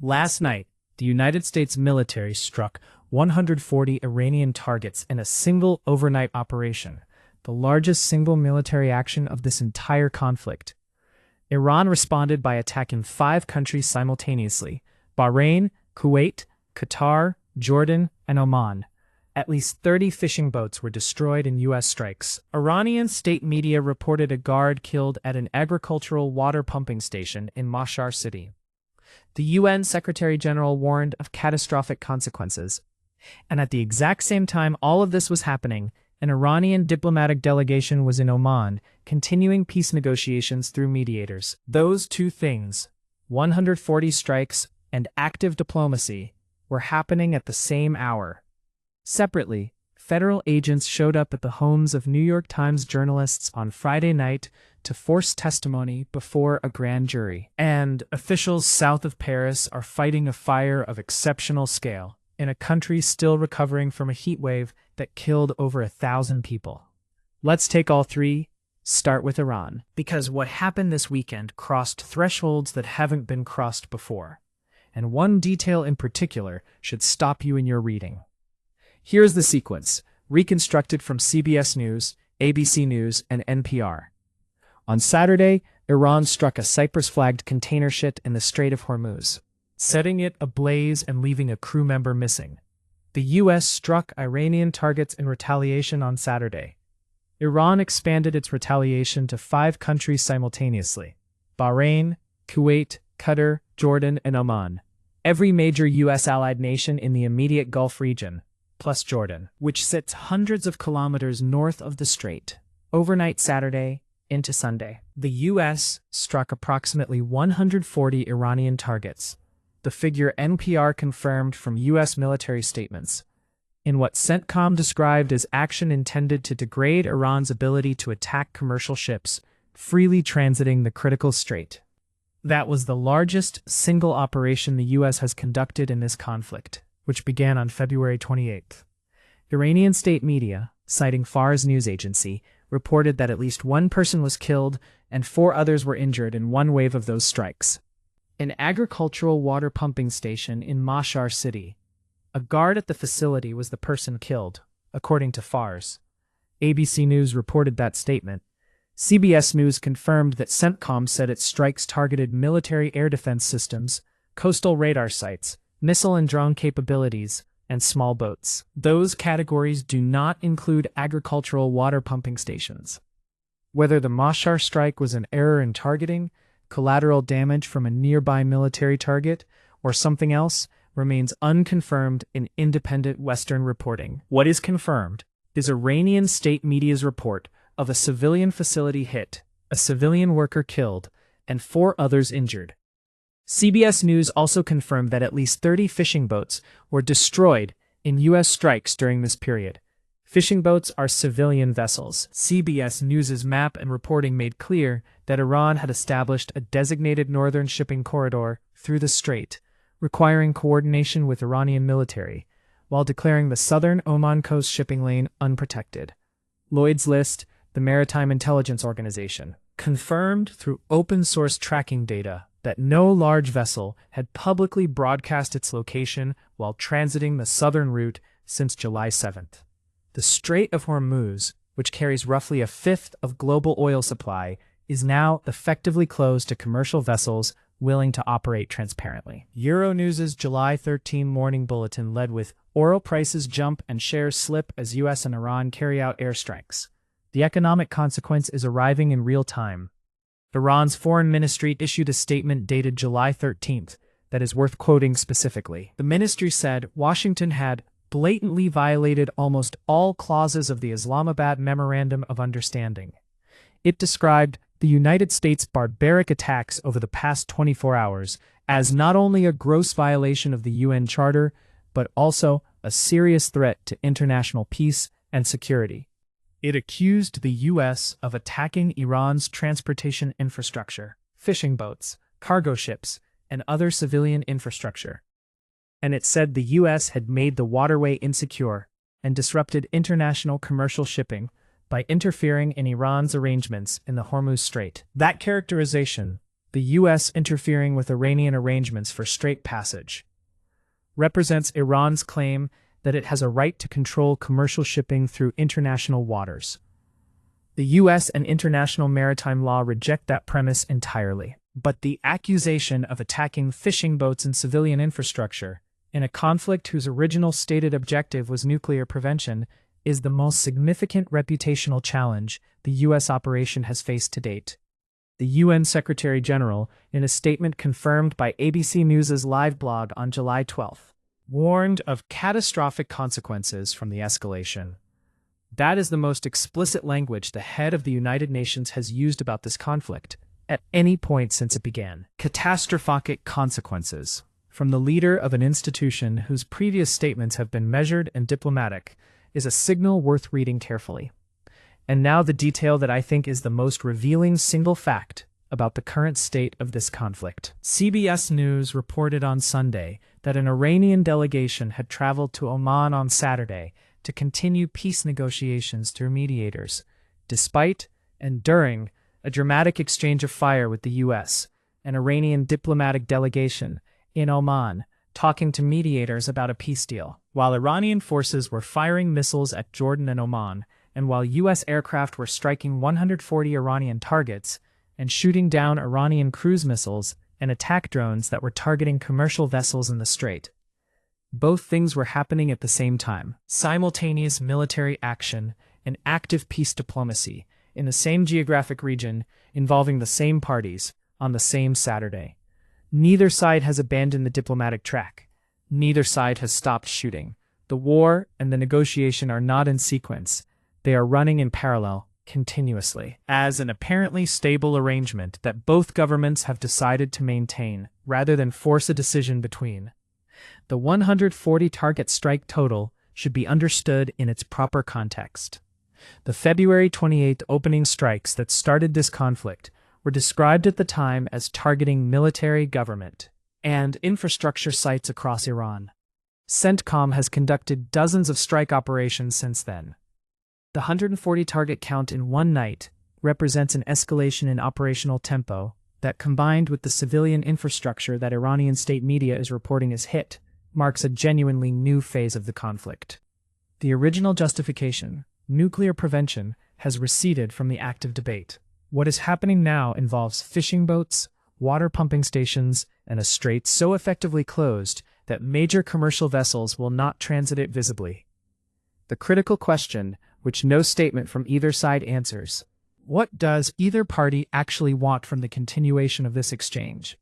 Last night, the United States military struck 140 Iranian targets in a single overnight operation, the largest single military action of this entire conflict. Iran responded by attacking 5 countries simultaneously: Bahrain, Kuwait, Qatar, Jordan, and Oman. At least 30 fishing boats were destroyed in U.S. strikes. Iranian state media reported a guard killed at an agricultural water pumping station in Mashhad city. The UN Secretary-General warned of catastrophic consequences. And at the exact same time all of this was happening, an Iranian diplomatic delegation was in Oman, continuing peace negotiations through mediators. Those two things, 140 strikes and active diplomacy, were happening at the same hour. Separately, federal agents showed up at the homes of New York Times journalists on Friday night to force testimony before a grand jury. And officials south of Paris are fighting a fire of exceptional scale in a country still recovering from a heat wave that killed over 1,000 people. Let's take all three. Start with Iran, because what happened this weekend crossed thresholds that haven't been crossed before. And one detail in particular should stop you in your reading. Here's the sequence, reconstructed from CBS News, ABC News, and NPR. On Saturday, Iran struck a Cyprus-flagged container ship in the Strait of Hormuz, setting it ablaze and leaving a crew member missing. The U.S. struck Iranian targets in retaliation on Saturday. Iran expanded its retaliation to 5 countries simultaneously: Bahrain, Kuwait, Qatar, Jordan, and Oman. Every major U.S. allied nation in the immediate Gulf region, plus Jordan, which sits hundreds of kilometers north of the strait. Overnight Saturday into Sunday, the U.S. struck approximately 140 Iranian targets, the figure NPR confirmed from U.S. military statements, in what CENTCOM described as action intended to degrade Iran's ability to attack commercial ships freely transiting the critical strait. That was the largest single operation the U.S. has conducted in this conflict, which began on February 28th. Iranian state media, citing Fars news agency, reported that at least 1 person was killed and 4 others were injured in one wave of those strikes. An agricultural water pumping station in Mashhad city. A guard at the facility was the person killed, according to Fars. ABC News reported that statement. CBS News confirmed that CENTCOM said its strikes targeted military air defense systems, coastal radar sites, missile and drone capabilities, and small boats. Those categories do not include agricultural water pumping stations. Whether the Mashhad strike was an error in targeting, collateral damage from a nearby military target, or something else, remains unconfirmed in independent Western reporting. What is confirmed is Iranian state media's report of a civilian facility hit, a civilian worker killed, and 4 others injured. CBS News also confirmed that at least 30 fishing boats were destroyed in U.S. strikes during this period. Fishing boats are civilian vessels. CBS News's map and reporting made clear that Iran had established a designated northern shipping corridor through the strait, requiring coordination with Iranian military, while declaring the southern Oman coast shipping lane unprotected. Lloyd's List, the maritime intelligence organization, confirmed through open-source tracking data that no large vessel had publicly broadcast its location while transiting the southern route since July 7th. The Strait of Hormuz, which carries roughly 1/5 of global oil supply, is now effectively closed to commercial vessels willing to operate transparently. Euronews's July 13 morning bulletin led with oil prices jump and shares slip as U.S. and Iran carry out airstrikes. The economic consequence is arriving in real time. Iran's foreign ministry issued a statement dated July 13th that is worth quoting specifically. The ministry said Washington had blatantly violated almost all clauses of the Islamabad Memorandum of Understanding. It described the United States' barbaric attacks over the past 24 hours as not only a gross violation of the UN Charter, but also a serious threat to international peace and security. It accused the U.S. of attacking Iran's transportation infrastructure, fishing boats, cargo ships, and other civilian infrastructure. And it said the U.S. had made the waterway insecure and disrupted international commercial shipping by interfering in Iran's arrangements in the Hormuz Strait. That characterization, the U.S. interfering with Iranian arrangements for strait passage, represents Iran's claim that it has a right to control commercial shipping through international waters. The U.S. and international maritime law reject that premise entirely. But the accusation of attacking fishing boats and civilian infrastructure in a conflict whose original stated objective was nuclear prevention is the most significant reputational challenge the U.S. operation has faced to date. The UN Secretary General, in a statement confirmed by ABC News' live blog on July 12, warned of catastrophic consequences from the escalation. That is the most explicit language the head of the United Nations has used about this conflict at any point since it began. Catastrophic consequences. From the leader of an institution whose previous statements have been measured and diplomatic is a signal worth reading carefully. And now the detail that I think is the most revealing single fact about the current state of this conflict. CBS News reported on Sunday that an Iranian delegation had traveled to Oman on Saturday to continue peace negotiations through mediators, despite and during a dramatic exchange of fire with the U.S., an Iranian diplomatic delegation in Oman, talking to mediators about a peace deal. While Iranian forces were firing missiles at Jordan and Oman, and while U.S. aircraft were striking 140 Iranian targets and shooting down Iranian cruise missiles and attack drones that were targeting commercial vessels in the strait. Both things were happening at the same time. Simultaneous military action and active peace diplomacy in the same geographic region, involving the same parties, on the same Saturday. Neither side has abandoned the diplomatic track. Neither side has stopped shooting. The war and the negotiation are not in sequence. They are running in parallel, continuously, as an apparently stable arrangement that both governments have decided to maintain, rather than force a decision between. The 140 target strike total should be understood in its proper context. The February 28 opening strikes that started this conflict were described at the time as targeting military, government, and infrastructure sites across Iran. CENTCOM has conducted dozens of strike operations since then. The 140 target count in one night represents an escalation in operational tempo that, combined with the civilian infrastructure that Iranian state media is reporting as hit, marks a genuinely new phase of the conflict. The original justification, nuclear prevention, has receded from the active debate. What is happening now involves fishing boats, water pumping stations, and a strait so effectively closed that major commercial vessels will not transit it visibly. The critical question, which no statement from either side answers: what does either party actually want from the continuation of this exchange?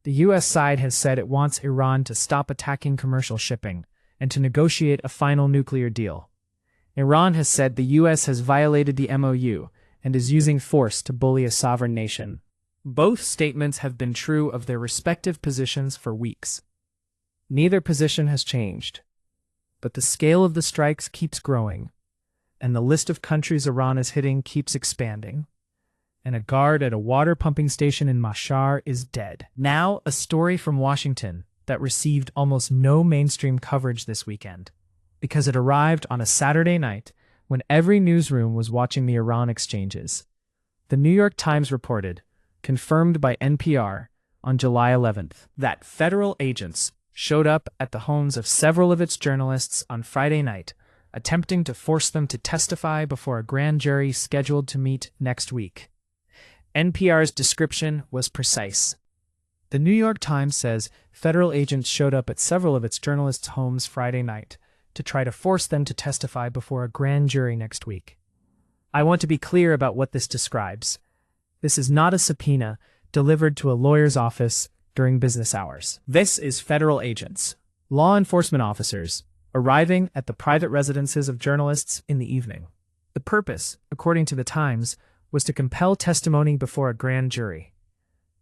The U.S. side has said it wants Iran to stop attacking commercial shipping and to negotiate a final nuclear deal. Iran has said the U.S. has violated the MOU and is using force to bully a sovereign nation. Both statements have been true of their respective positions for weeks. Neither position has changed. But the scale of the strikes keeps growing, and the list of countries Iran is hitting keeps expanding. And a guard at a water pumping station in Mashhad is dead. Now, a story from Washington that received almost no mainstream coverage this weekend, because it arrived on a Saturday night when every newsroom was watching the Iran exchanges. The New York Times reported, confirmed by NPR on July 11th, that federal agents showed up at the homes of several of its journalists on Friday night, attempting to force them to testify before a grand jury scheduled to meet next week. NPR's description was precise. The New York Times says federal agents showed up at several of its journalists' homes Friday night to try to force them to testify before a grand jury next week. I want to be clear about what this describes. This is not a subpoena delivered to a lawyer's office during business hours. This is federal agents, law enforcement officers, arriving at the private residences of journalists in the evening. The purpose, according to the Times, was to compel testimony before a grand jury.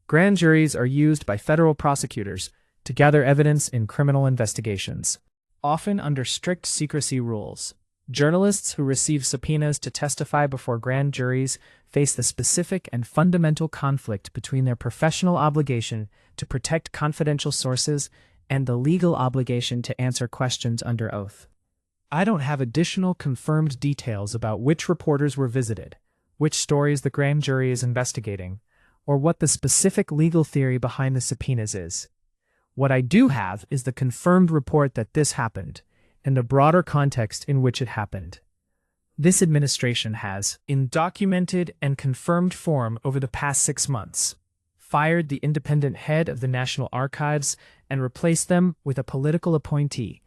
Grand juries are used by federal prosecutors to gather evidence in criminal investigations, often under strict secrecy rules. Journalists who receive subpoenas to testify before grand juries face the specific and fundamental conflict between their professional obligation to protect confidential sources and the legal obligation to answer questions under oath. I don't have additional confirmed details about which reporters were visited, which stories the grand jury is investigating, or what the specific legal theory behind the subpoenas is. What I do have is the confirmed report that this happened, and the broader context in which it happened. This administration has, in documented and confirmed form over the past 6 months, fired the independent head of the National Archives and replaced them with a political appointee,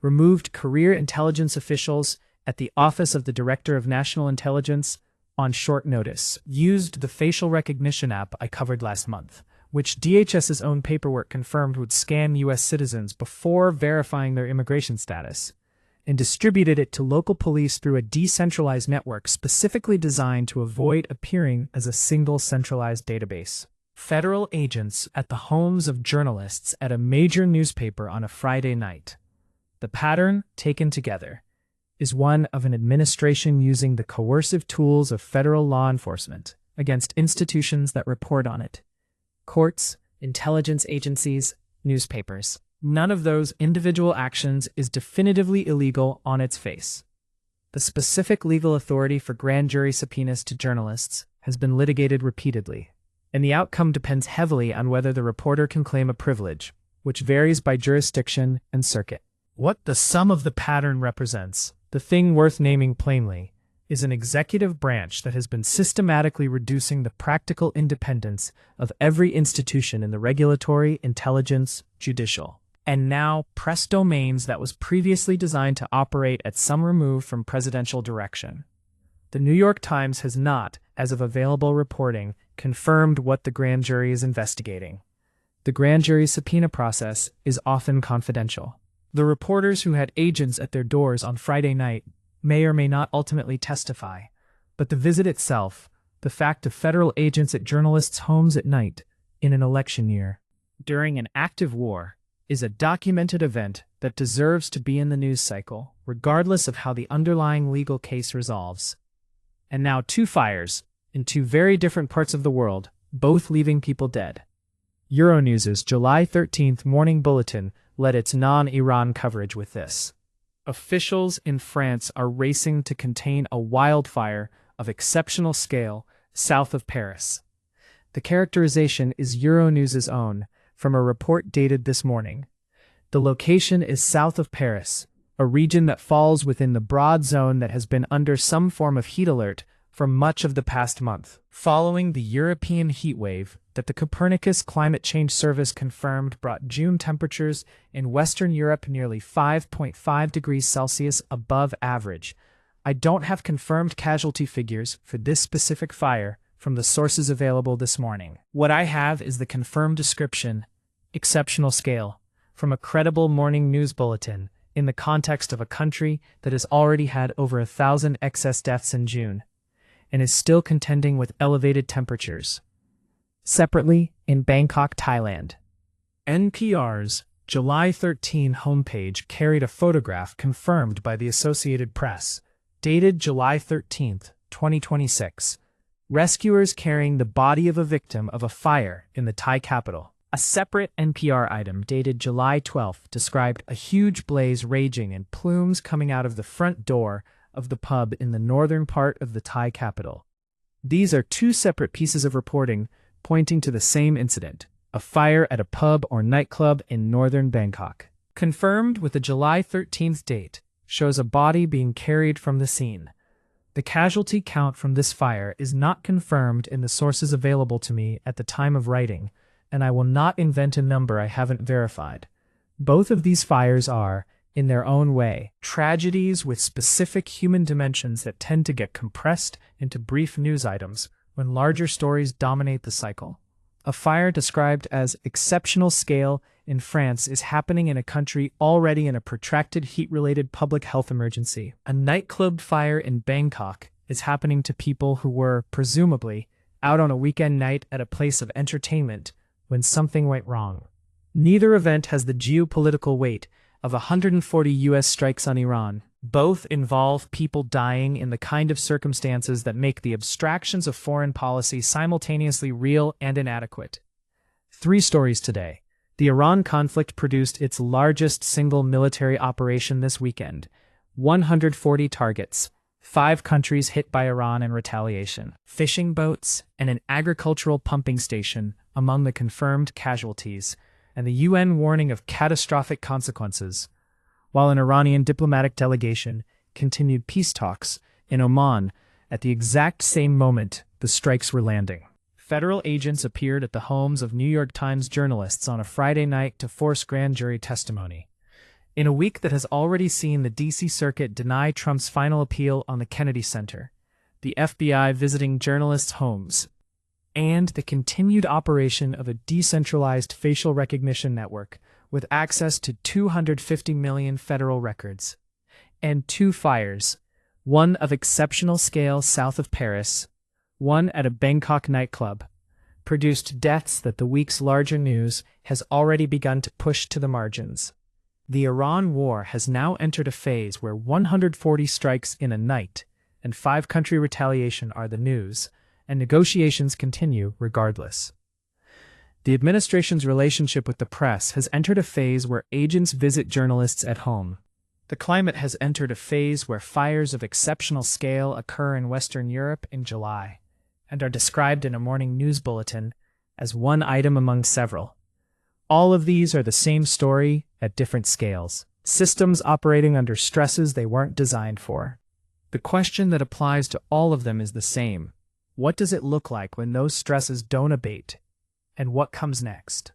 removed career intelligence officials at the Office of the Director of National Intelligence on short notice, used the facial recognition app I covered last month, which DHS's own paperwork confirmed would scan U.S. citizens before verifying their immigration status, and distributed it to local police through a decentralized network specifically designed to avoid appearing as a single centralized database. Federal agents at the homes of journalists at a major newspaper on a Friday night. The pattern, taken together, is one of an administration using the coercive tools of federal law enforcement against institutions that report on it. Courts, intelligence agencies, newspapers. None of those individual actions is definitively illegal on its face. The specific legal authority for grand jury subpoenas to journalists has been litigated repeatedly, and the outcome depends heavily on whether the reporter can claim a privilege, which varies by jurisdiction and circuit. What the sum of the pattern represents, the thing worth naming plainly, is an executive branch that has been systematically reducing the practical independence of every institution in the regulatory, intelligence, judicial, and now press domains that was previously designed to operate at some remove from presidential direction. The New York Times has not, as of available reporting, confirmed what the grand jury is investigating. The grand jury subpoena process is often confidential. The reporters who had agents at their doors on Friday night may or may not ultimately testify, but the visit itself, the fact of federal agents at journalists' homes at night in an election year, during an active war, is a documented event that deserves to be in the news cycle, regardless of how the underlying legal case resolves. And now 2 fires, in 2 very different parts of the world, both leaving people dead. Euronews's July 13th morning bulletin led its non-Iran coverage with this. Officials in France are racing to contain a wildfire of exceptional scale south of Paris. The characterization is Euronews's own, from a report dated this morning. The location is south of Paris, a region that falls within the broad zone that has been under some form of heat alert for much of the past month, following the European heat wave that the Copernicus Climate Change Service confirmed brought June temperatures in Western Europe nearly 5.5 degrees Celsius above average. I don't have confirmed casualty figures for this specific fire from the sources available this morning. What I have is the confirmed description, exceptional scale, from a credible morning news bulletin in the context of a country that has already had over 1,000 excess deaths in June, and is still contending with elevated temperatures. Separately, in Bangkok, Thailand, NPR's July 13 homepage carried a photograph confirmed by the Associated Press, dated July 13, 2026. Rescuers carrying the body of a victim of a fire in the Thai capital. A separate NPR item dated July 12 described a huge blaze raging and plumes coming out of the front door of the pub in the northern part of the Thai capital. These are 2 separate pieces of reporting pointing to the same incident, a fire at a pub or nightclub in northern Bangkok. Confirmed with the July 13th date, shows a body being carried from the scene. The casualty count from this fire is not confirmed in the sources available to me at the time of writing, and I will not invent a number I haven't verified. Both of these fires are, in their own way, tragedies with specific human dimensions that tend to get compressed into brief news items when larger stories dominate the cycle. A fire described as exceptional scale in France is happening in a country already in a protracted heat-related public health emergency. A nightclub fire in Bangkok is happening to people who were, presumably, out on a weekend night at a place of entertainment when something went wrong. Neither event has the geopolitical weight of 140 U.S. strikes on Iran. Both involve people dying in the kind of circumstances that make the abstractions of foreign policy simultaneously real and inadequate. 3 stories today. The Iran conflict produced its largest single military operation this weekend. 140 targets, 5 countries hit by Iran in retaliation, fishing boats, and an agricultural pumping station among the confirmed casualties, and the UN warning of catastrophic consequences, while an Iranian diplomatic delegation continued peace talks in Oman at the exact same moment the strikes were landing. Federal agents appeared at the homes of New York Times journalists on a Friday night to force grand jury testimony. In a week that has already seen the D.C. Circuit deny Trump's final appeal on the Kennedy Center, the FBI visiting journalists' homes, and the continued operation of a decentralized facial recognition network with access to 250 million federal records, and 2 fires, one of exceptional scale south of Paris, one at a Bangkok nightclub, produced deaths that the week's larger news has already begun to push to the margins. The Iran war has now entered a phase where 140 strikes in a night and 5-country retaliation are the news, and negotiations continue regardless. The administration's relationship with the press has entered a phase where agents visit journalists at home. The climate has entered a phase where fires of exceptional scale occur in Western Europe in July, and are described in a morning news bulletin as one item among several. All of these are the same story at different scales, systems operating under stresses they weren't designed for. The question that applies to all of them is the same. What does it look like when those stresses don't abate? And what comes next?